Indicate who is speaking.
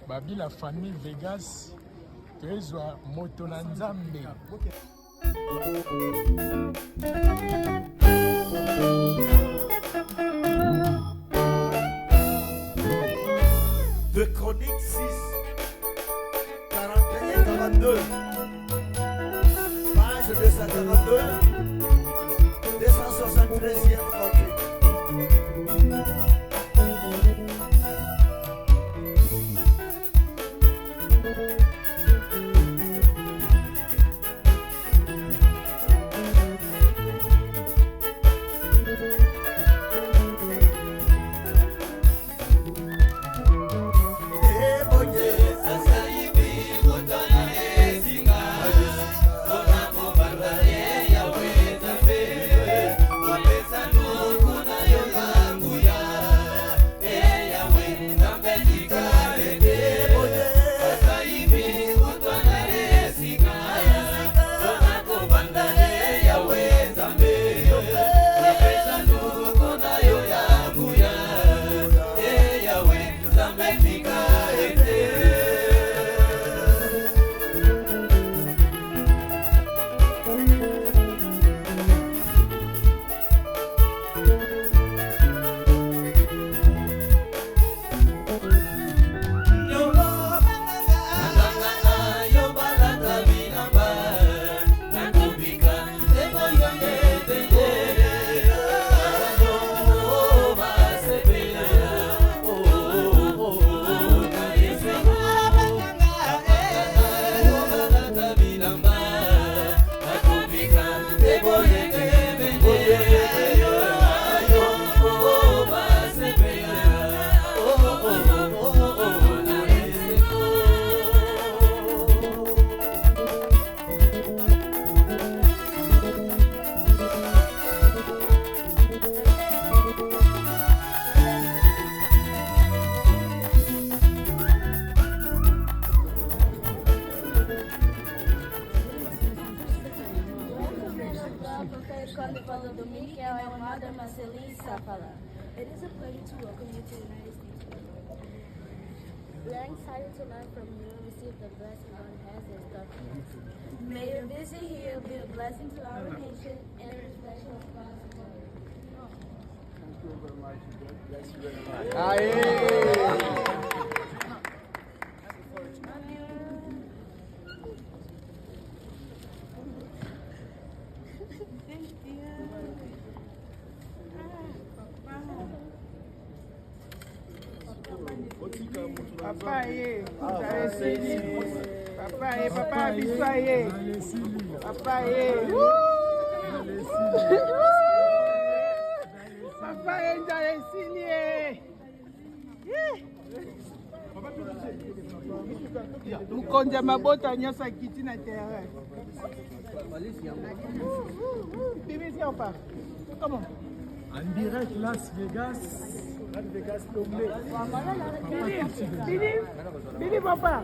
Speaker 1: babi la famille Vegas toezwa moto na nzambe.
Speaker 2: De Chronique 6, 41 42, page 242, 273e chronique.
Speaker 3: It is a pleasure to welcome you to the United States. We are excited to learn from you and receive the blessing God has in store for us. May your visit here be a blessing to our nation and a reflection of God's glory.
Speaker 4: Thank you very much. God bless you very much.
Speaker 5: Papa ye, papa ye, papa biswa ye, papa ye, papa ye njale sili ye. Mukonja mabota nyasa kiti na terrain. Bibi si opa. Comment?
Speaker 1: En direct Las Vegas. Las Vegas Tomé.
Speaker 5: Bibi, papa.